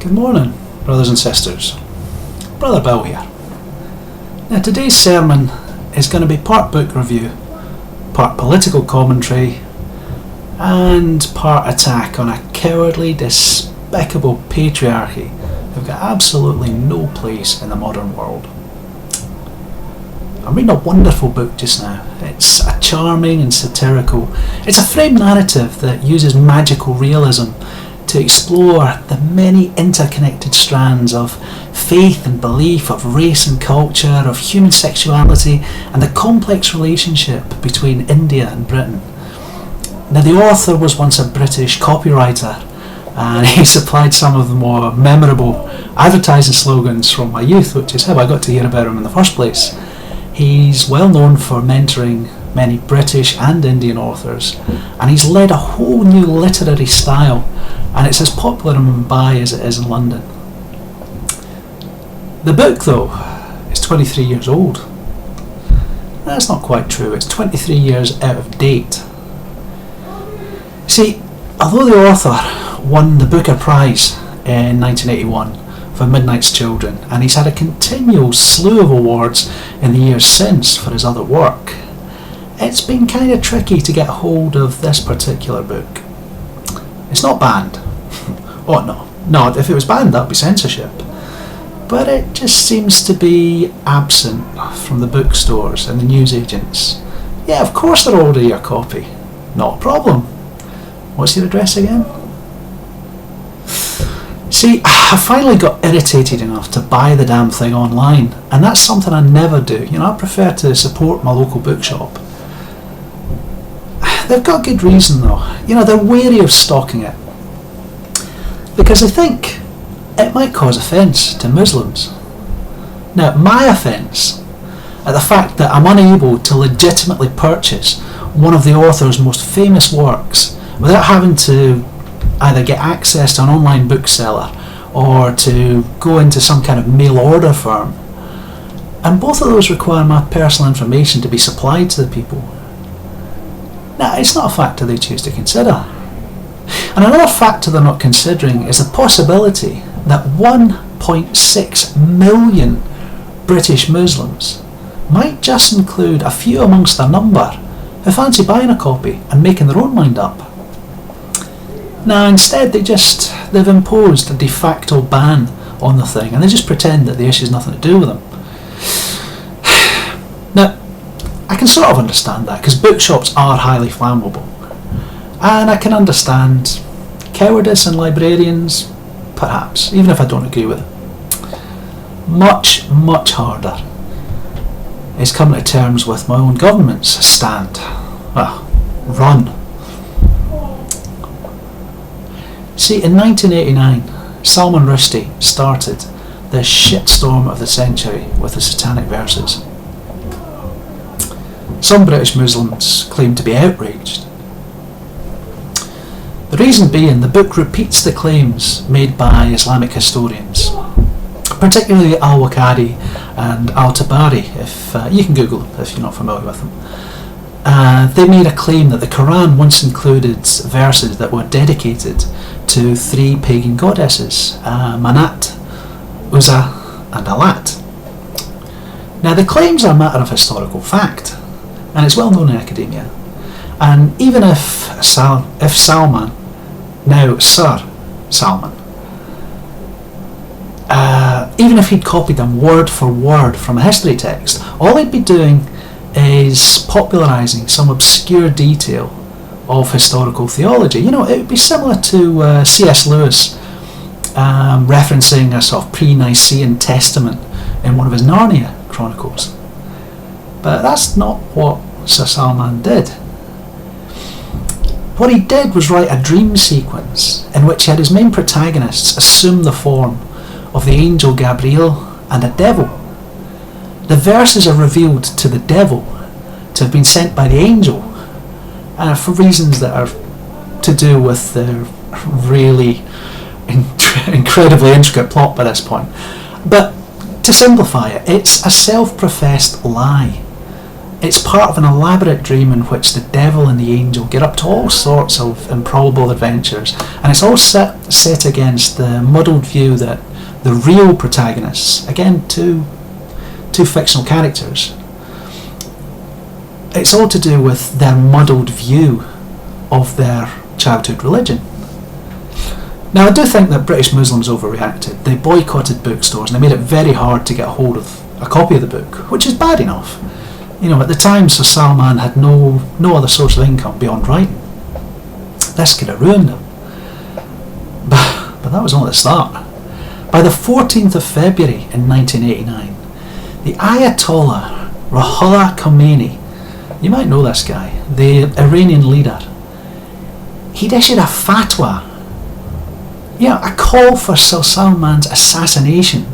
Good morning, brothers and sisters. Brother Bill here. Now, today's sermon is going to be part book review, part political commentary, and part attack on a cowardly, despicable patriarchy who've got absolutely no place in the modern world. I'm reading a wonderful book just now. It's a charming and satirical. It's a framed narrative that uses magical realism to explore the many interconnected strands of faith and belief, of race and culture, of human sexuality, and the complex relationship between India and Britain. Now, the author was once a British copywriter, and he supplied some of the more memorable advertising slogans from my youth, which is how I got to hear about him in the first place. He's well known for mentoring many British and Indian authors, and he's led a whole new literary style, and it's as popular in Mumbai as it is in London. The book, though, is 23 years old. That's not quite true. It's 23 years out of date. See, although the author won the Booker Prize in 1981 for Midnight's Children, and he's had a continual slew of awards in the years since for his other work, it's been kind of tricky to get hold of this particular book. It's not banned. Oh no, if it was banned that would be censorship. But it just seems to be absent from the bookstores and the newsagents. Yeah, of course they'll order your copy. Not a problem. What's your address again? See, I finally got irritated enough to buy the damn thing online, and that's something I never do. I prefer to support my local bookshop. They've got good reason though. They're wary of stocking it, because they think it might cause offence to Muslims. Now, my offence at the fact that I'm unable to legitimately purchase one of the author's most famous works without having to either get access to an online bookseller or to go into some kind of mail order firm. And both of those require my personal information to be supplied to the people. Now, it's not a factor they choose to consider. And another factor they're not considering is the possibility that 1.6 million British Muslims might just include a few amongst their number who fancy buying a copy and making their own mind up. Now, instead they've imposed a de facto ban on the thing, and they just pretend that the issue's nothing to do with them. Now, I can sort of understand that, because bookshops are highly flammable, and I can understand cowardice in librarians, perhaps, even if I don't agree with it. Much, much harder is coming to terms with my own government's stand. Run. See, in 1989, Salman Rushdie started the shitstorm of the century with the Satanic verses. Some British Muslims claim to be outraged. The reason being, the book repeats the claims made by Islamic historians, particularly Al-Waqidi and Al-Tabari, if you can Google them if you're not familiar with them. They made a claim that the Quran once included verses that were dedicated to three pagan goddesses, Manat, Uzza and Alat. Now, the claims are a matter of historical fact, and it's well known in academia. And even if Salman, now Sir Salman, even if he'd copied them word for word from a history text, all he'd be doing is popularising some obscure detail of historical theology. It would be similar to C.S. Lewis referencing a sort of pre-Nicene testament in one of his Narnia chronicles. But that's not what Sir Salman did. What he did was write a dream sequence in which he had his main protagonists assume the form of the angel Gabriel and a devil. The verses are revealed to the devil to have been sent by the angel, for reasons that are to do with the really incredibly intricate plot by this point. But to simplify it, it's a self-professed lie It's part of an elaborate dream in which the devil and the angel get up to all sorts of improbable adventures, and it's all set against the muddled view that the real protagonists, again two fictional characters, it's all to do with their muddled view of their childhood religion. Now, I do think that British Muslims overreacted. They boycotted bookstores and they made it very hard to get a hold of a copy of the book, which is bad enough. You know, at the time, Sir Salman had no other source of income beyond writing. This could have ruined him. But that was only the start. By the 14th of February in 1989, the Ayatollah Ruhollah Khomeini, you might know this guy, the Iranian leader, he'd issued a fatwa, a call for Sir Salman's assassination.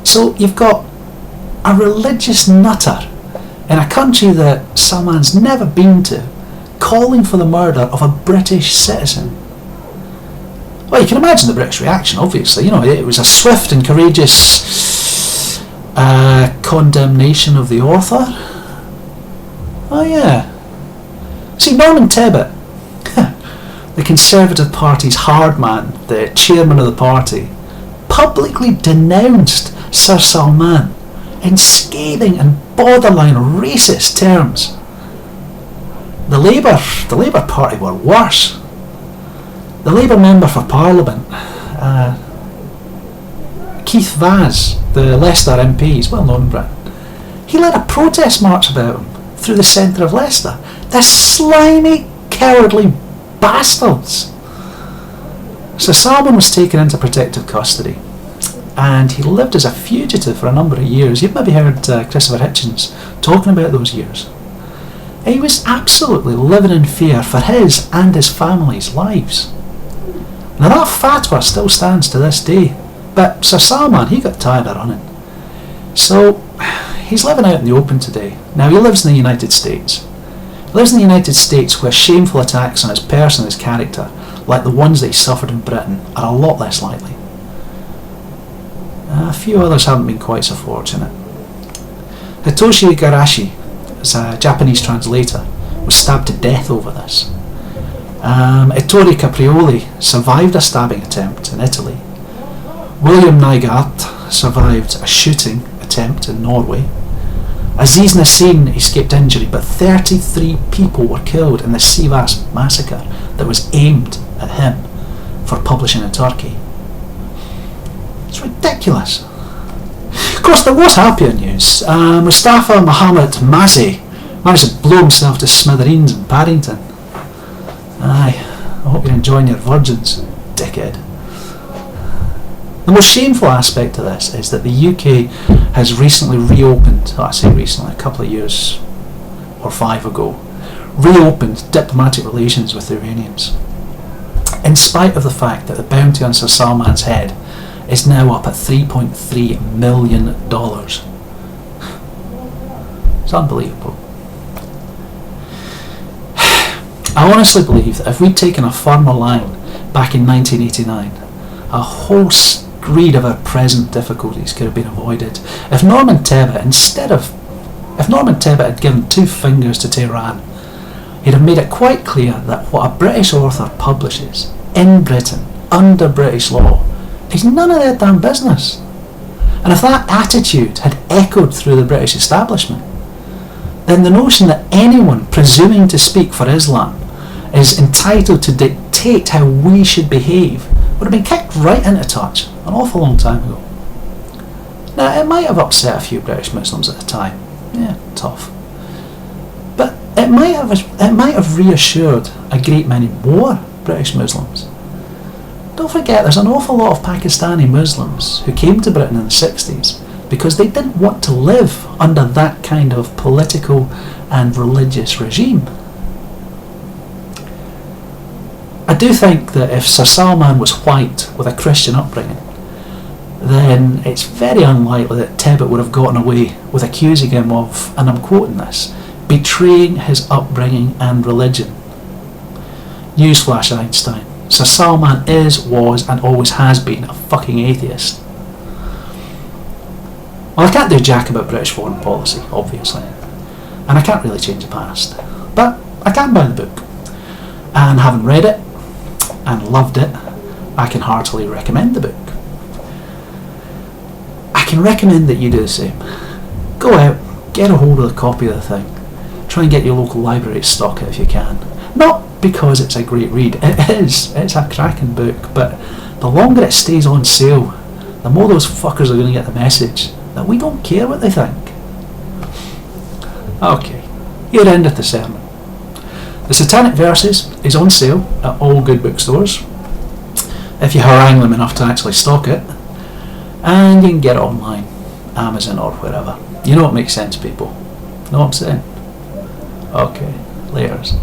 So you've got a religious nutter in a country that Salman's never been to, calling for the murder of a British citizen. Well, you can imagine the British reaction, obviously. It was a swift and courageous condemnation of the author. Oh yeah. See, Norman Tebbit, the Conservative Party's hard man, the chairman of the party, publicly denounced Sir Salman in scathing and borderline racist terms. The Labour Party were worse. The Labour member for Parliament, Keith Vaz, the Leicester MP, he's well known in Britain, he led a protest march about him through the centre of Leicester. The slimy, cowardly bastards. So Salman was taken into protective custody, and he lived as a fugitive for a number of years. You've maybe heard Christopher Hitchens talking about those years. He was absolutely living in fear for his and his family's lives. Now that fatwa still stands to this day, but Sir Salman, he got tired of running. So he's living out in the open today. Now he lives in the United States. He lives in the United States where shameful attacks on his person and his character, like the ones that he suffered in Britain, are a lot less likely. A few others haven't been quite so fortunate. Hitoshi Igarashi, as a Japanese translator, was stabbed to death over this. Ettore Caprioli survived a stabbing attempt in Italy. William Nygaard survived a shooting attempt in Norway. Aziz Nassin escaped injury, but 33 people were killed in the Sivas massacre that was aimed at him for publishing in Turkey. It's ridiculous. Of course, there was happier news. Mustafa Mohammed Mazi managed to blow himself to smithereens in Paddington. Aye, I hope you're enjoying your virgins, dickhead. The most shameful aspect of this is that the UK has recently reopened, I say recently, a couple of years or 5 ago, reopened diplomatic relations with the Iranians, in spite of the fact that the bounty on Sir Salman's head is now up at $3.3 million. It's unbelievable. I honestly believe that if we'd taken a firmer line back in 1989, a whole screed of our present difficulties could have been avoided. If Norman Tebbit had given 2 fingers to Tehran, he'd have made it quite clear that what a British author publishes in Britain under British law is none of their damn business. And if that attitude had echoed through the British establishment, then the notion that anyone presuming to speak for Islam is entitled to dictate how we should behave would have been kicked right into touch an awful long time ago. Now, it might have upset a few British Muslims at the time. Yeah, tough. But it might have reassured a great many more British Muslims. Don't forget, there's an awful lot of Pakistani Muslims who came to Britain in the 60s because they didn't want to live under that kind of political and religious regime. I do think that if Sir Salman was white with a Christian upbringing, then it's very unlikely that Tebbit would have gotten away with accusing him of, and I'm quoting this, betraying his upbringing and religion. Newsflash, Einstein. Sir Salman is, was, and always has been a fucking atheist. Well, I can't do jack about British foreign policy, obviously. and I can't really change the past. But I can buy the book, and having read it and loved it, I can heartily recommend the book. I can recommend that you do the same. Go out, get a hold of a copy of the thing. Try and get your local library to stock it if you can. Not because it's a great read, it is, it's a cracking book, but the longer it stays on sale, the more those fuckers are going to get the message that we don't care what they think. Okay, here endeth the sermon. The Satanic Verses is on sale at all good bookstores, if you harangue them enough to actually stock it, and you can get it online, Amazon or wherever. You know what makes sense, people? Know what I'm saying? Okay, layers.